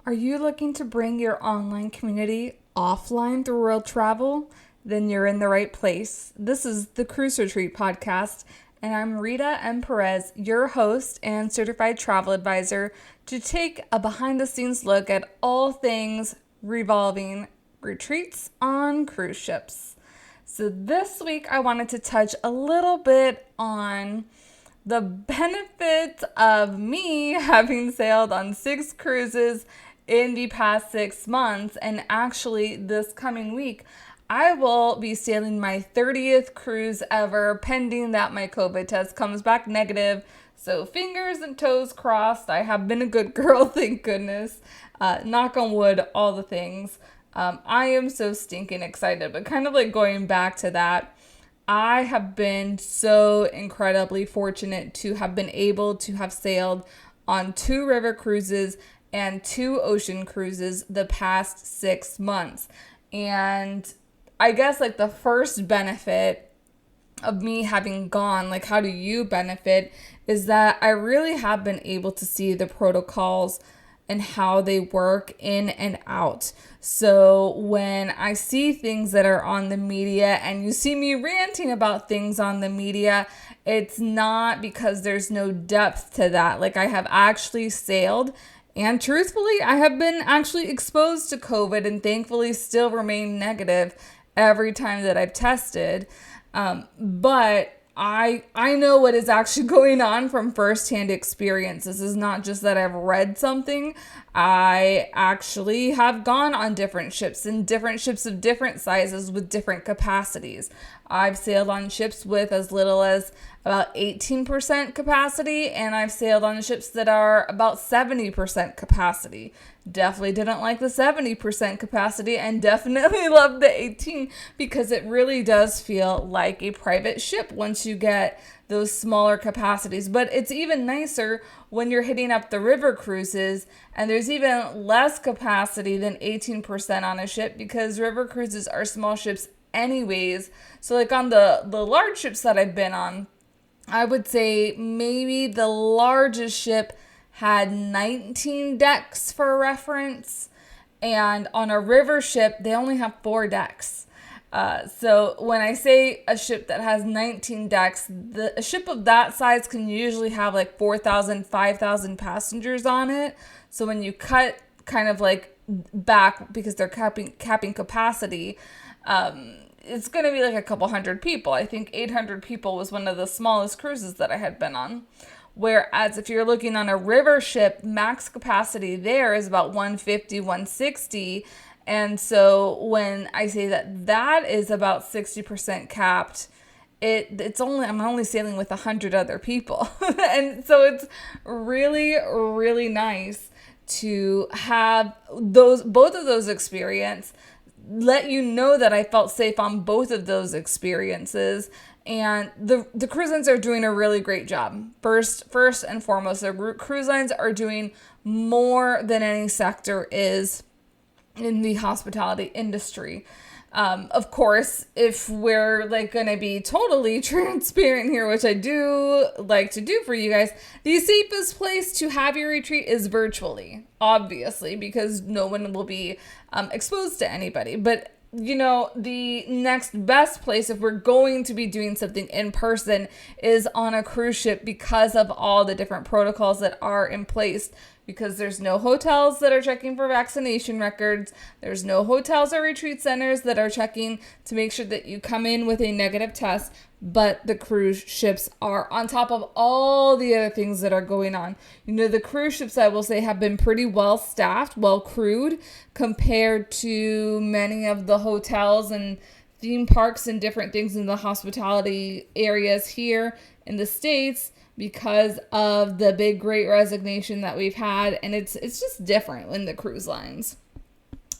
Are you looking to bring your online community offline through world travel? Then you're in the right place. This is the Cruise Retreat podcast, and I'm Rita M. Perez, your host and certified travel advisor, to take a behind-the-scenes look at all things revolving retreats on cruise ships. So this week, I wanted to touch a little bit on the benefits of me having sailed on 6 cruises in the past 6 months. And actually, this coming week, I will be sailing my 30th cruise ever, pending that my COVID test comes back negative. So fingers and toes crossed. I have been a good girl, thank goodness. Knock on wood, all the things. I am so stinking excited, but kind of like going back to that, I have been so incredibly fortunate to have been able to have sailed on 2 river cruises and 2 ocean cruises the past 6 months. And I guess like the first benefit of me having gone, like how do you benefit, is that I really have been able to see the protocols and how they work in and out. So when I see things that are on the media and you see me ranting about things on the media, it's not because there's no depth to that. Like I have actually sailed, and truthfully, I have been actually exposed to COVID and thankfully still remain negative every time that I've tested. But I know what is actually going on from firsthand experience. This is not just that I've read something. I actually have gone on different ships of different sizes with different capacities. I've sailed on ships with as little as about 18% capacity, and I've sailed on ships that are about 70% capacity. Definitely didn't like the 70% capacity and definitely love the 18 because it really does feel like a private ship once you get those smaller capacities. But it's even nicer when you're hitting up the river cruises and there's even less capacity than 18% on a ship because river cruises are small ships anyways. So like on the large ships that I've been on, I would say maybe the largest ship had 19 decks for reference, and on a river ship, they only have 4 decks. So when I say a ship that has 19 decks, a ship of that size can usually have like 4,000, 5,000 passengers on it. So when you cut kind of like back because they're capping capacity, it's going to be like a couple hundred people. I think 800 people was one of the smallest cruises that I had been on. Whereas if you're looking on a river ship, max capacity there is about 150, 160. And so when I say that is about 60% capped, I'm only sailing with 100 other people. And so it's really, really nice to have both of those experiences, let you know that I felt safe on both of those experiences. And the cruise lines are doing a really great job. First and foremost, the cruise lines are doing more than any sector is in the hospitality industry. Of course, if we're like going to be totally transparent here, which I do like to do for you guys, the safest place to have your retreat is virtually, obviously, because no one will be exposed to anybody. But you know, the next best place if we're going to be doing something in person is on a cruise ship because of all the different protocols that are in place. Because there's no hotels that are checking for vaccination records. There's no hotels or retreat centers that are checking to make sure that you come in with a negative test. But the cruise ships are on top of all the other things that are going on. You know, the cruise ships, I will say, have been pretty well staffed, well crewed, compared to many of the hotels and theme parks and different things in the hospitality areas here in the States, because of the big great resignation that we've had, and it's just different in the cruise lines.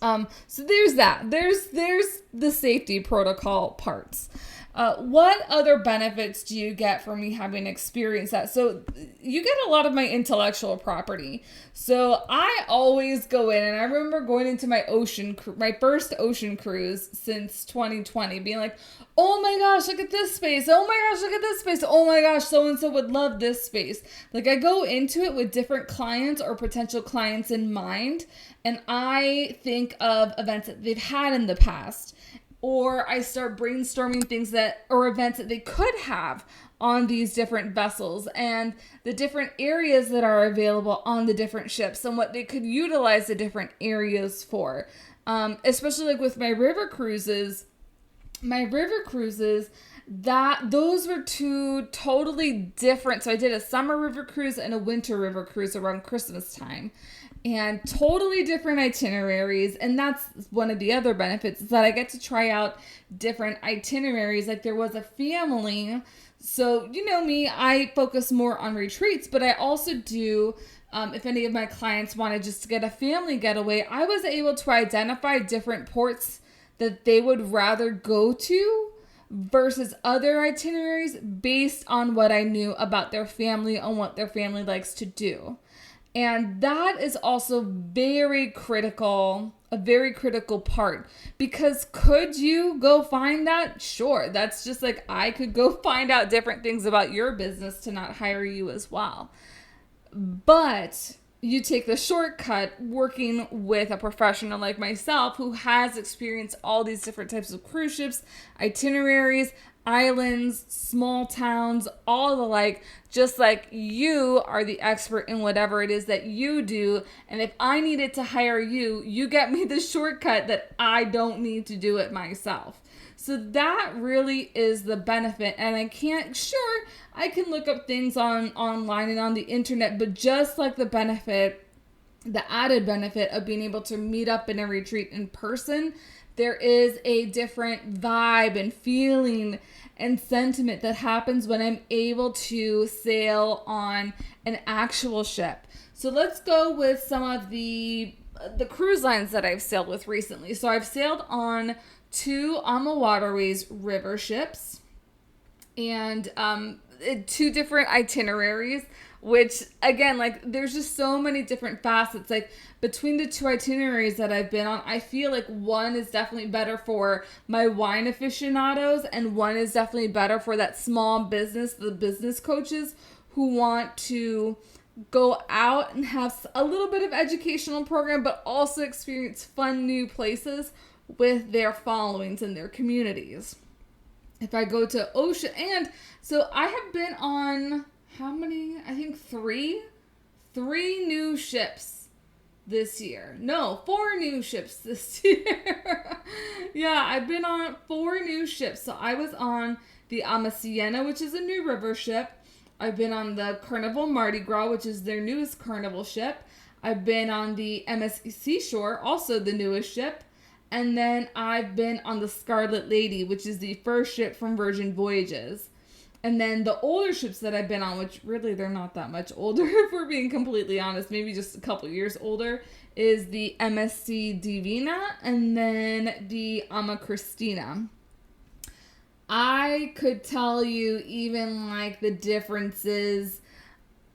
So there's that. There's the safety protocol parts. What other benefits do you get from me having experienced that? So you get a lot of my intellectual property. So I always go in, and I remember going into my first ocean cruise since 2020, being like, oh my gosh, look at this space. Oh my gosh, look at this space. Oh my gosh, so-and-so would love this space. Like, I go into it with different clients or potential clients in mind, and I think of events that they've had in the past, or I start brainstorming events that they could have on these different vessels and the different areas that are available on the different ships and what they could utilize the different areas for. Especially like with my river cruises, that those were two totally different. So I did a summer river cruise and a winter river cruise around Christmas time, and totally different itineraries. And that's one of the other benefits, is that I get to try out different itineraries. Like, there was a family. So, you know me, I focus more on retreats, but I also do, if any of my clients wanted just to get a family getaway, I was able to identify different ports that they would rather go to versus other itineraries based on what I knew about their family and what their family likes to do. And that is also a very critical part, because could you go find that? Sure. That's just like I could go find out different things about your business to not hire you as well. But you take the shortcut working with a professional like myself who has experienced all these different types of cruise ships, itineraries, islands, small towns, all the like, just like you are the expert in whatever it is that you do. And if I needed to hire you, you get me the shortcut that I don't need to do it myself. So that really is the benefit. And I can look up things online and on the internet, but just like the added benefit of being able to meet up in a retreat in person, there is a different vibe and feeling and sentiment that happens when I'm able to sail on an actual ship. So let's go with some of the cruise lines that I've sailed with recently. So I've sailed on 2 AMA Waterways river ships, and 2 different itineraries, which again, like, there's just so many different facets. Like, between the 2 itineraries that I've been on, I feel like one is definitely better for my wine aficionados, and one is definitely better for that small business, the business coaches who want to go out and have a little bit of educational program, but also experience fun new places with their followings and their communities. If I go to ocean, and so I have been on how many? I think 3 new ships this year. No, 4 new ships this year. Yeah, I've been on 4 new ships. So I was on the Ama Siena, which is a new river ship. I've been on the Carnival Mardi Gras, which is their newest carnival ship. I've been on the MSC Seashore, also the newest ship. And then I've been on the Scarlet Lady, which is the first ship from Virgin Voyages. And then the older ships that I've been on, which really they're not that much older, if we're being completely honest, maybe just a couple years older, is the MSC Divina and then the Ama Christina. I could tell you even like the differences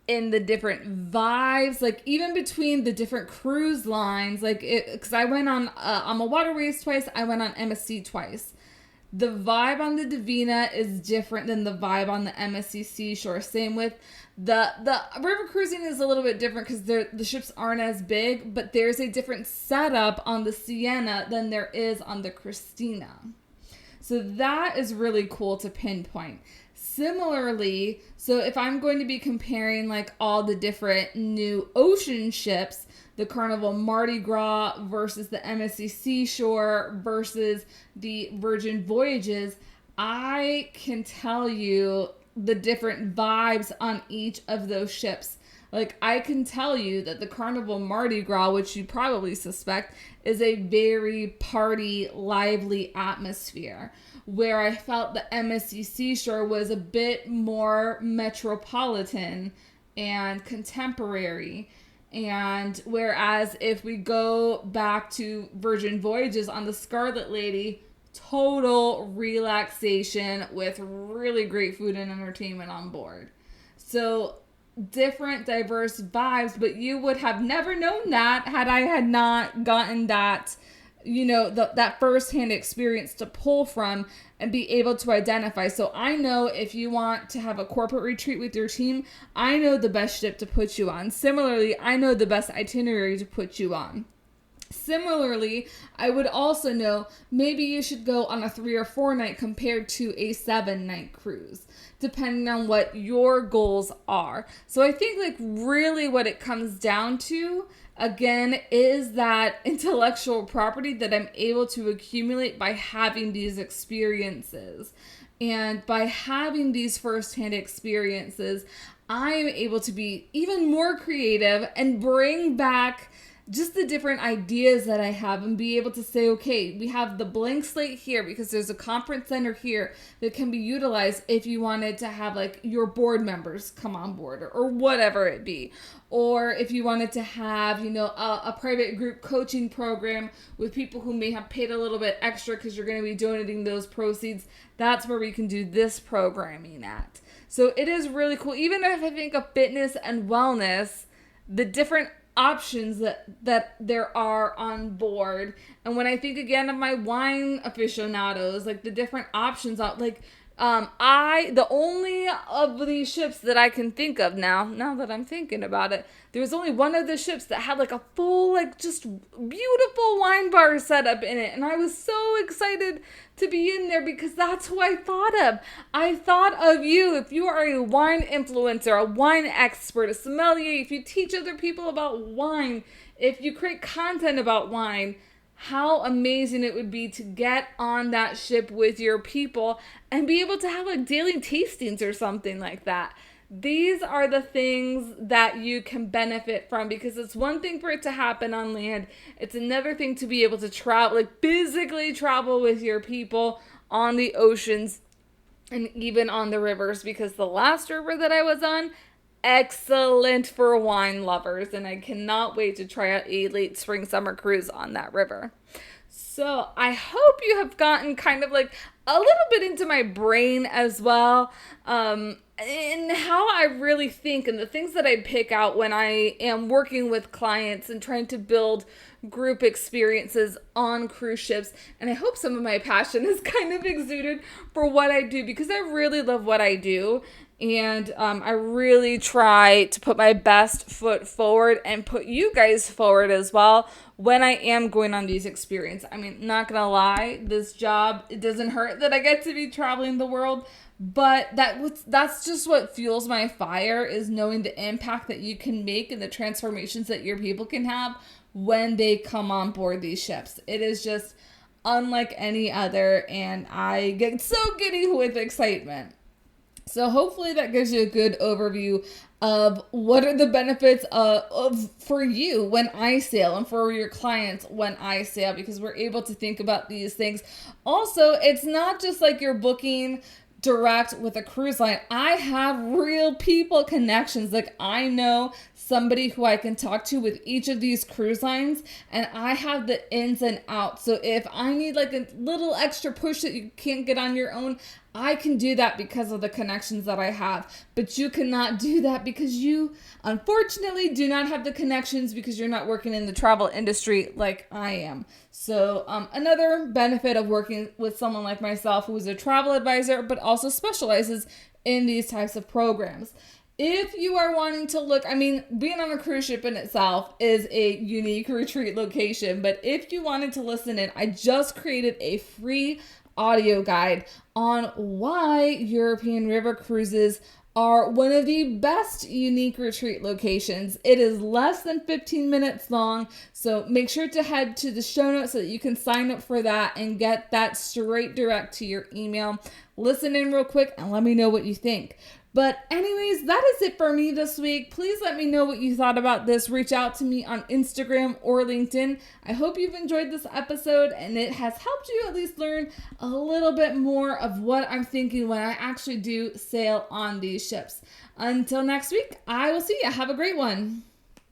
in the different vibes, like even between the different cruise lines, like because I went on AMA Waterways twice, I went on MSC twice. The vibe on the Divina is different than the vibe on the MSC Seashore. Same with the river cruising is a little bit different because the ships aren't as big, but there's a different setup on the Siena than there is on the Christina. So that is really cool to pinpoint. Similarly, so if I'm going to be comparing like all the different new ocean ships, the Carnival Mardi Gras versus the MSC Seashore versus the Virgin Voyages, I can tell you the different vibes on each of those ships. Like, I can tell you that the Carnival Mardi Gras, which you probably suspect, is a very party, lively atmosphere, where I felt the MSC Seashore was a bit more metropolitan and contemporary. And whereas if we go back to Virgin Voyages on the Scarlet Lady, total relaxation with really great food and entertainment on board. So different, diverse vibes, but you would have never known that had I had not gotten that, that firsthand experience to pull from and be able to identify. So I know if you want to have a corporate retreat with your team, I know the best ship to put you on. Similarly, I know the best itinerary to put you on. Similarly, I would also know maybe you should go on a 3 or 4 night compared to a 7 night cruise, depending on what your goals are. So I think really what it comes down to, again, is that intellectual property that I'm able to accumulate by having these experiences. And by having these firsthand experiences, I am able to be even more creative and bring back just the different ideas that I have and be able to say, okay, we have the blank slate here because there's a conference center here that can be utilized if you wanted to have your board members come on board or whatever it be. Or if you wanted to have, a private group coaching program with people who may have paid a little bit extra because you're going to be donating those proceeds, that's where we can do this programming at. So it is really cool. Even if I think of fitness and wellness, the different options that there are on board. And when I think again of my wine aficionados, the different options out, the only of these ships that I can think of now that I'm thinking about it, there was only one of the ships that had a full, just beautiful wine bar set up in it. And I was so excited to be in there because that's who I thought of. I thought of you. If you are a wine influencer, a wine expert, a sommelier, if you teach other people about wine, if you create content about wine, how amazing it would be to get on that ship with your people and be able to have daily tastings or something like that. These are the things that you can benefit from, because it's one thing for it to happen on land. It's another thing to be able to travel, physically travel with your people on the oceans and even on the rivers, because the last river that I was on, excellent for wine lovers, and I cannot wait to try out a late spring summer cruise on that river. So I hope you have gotten kind of a little bit into my brain as well, and how I really think and the things that I pick out when I am working with clients and trying to build group experiences on cruise ships. And I hope some of my passion is kind of exuded for what I do, because I really love what I do. And I really try to put my best foot forward and put you guys forward as well when I am going on these experiences. I mean, not gonna lie, this job, it doesn't hurt that I get to be traveling the world, but that's just what fuels my fire, is knowing the impact that you can make and the transformations that your people can have when they come on board these ships. It is just unlike any other, and I get so giddy with excitement. So hopefully that gives you a good overview of what are the benefits of for you when I sail, and for your clients when I sail, because we're able to think about these things. Also, it's not just you're booking direct with a cruise line. I have real people connections. I know somebody who I can talk to with each of these cruise lines, and I have the ins and outs. So if I need a little extra push that you can't get on your own, I can do that because of the connections that I have. But you cannot do that because you, unfortunately, do not have the connections, because you're not working in the travel industry like I am. So another benefit of working with someone like myself, who is a travel advisor, but also specializes in these types of programs. If you are wanting to look, being on a cruise ship in itself is a unique retreat location, but if you wanted to listen in, I just created a free audio guide on why European river cruises are one of the best unique retreat locations. It is less than 15 minutes long, so make sure to head to the show notes so that you can sign up for that and get that straight direct to your email. Listen in real quick and let me know what you think. But anyways, that is it for me this week. Please let me know what you thought about this. Reach out to me on Instagram or LinkedIn. I hope you've enjoyed this episode and it has helped you at least learn a little bit more of what I'm thinking when I actually do sail on these ships. Until next week, I will see you. Have a great one.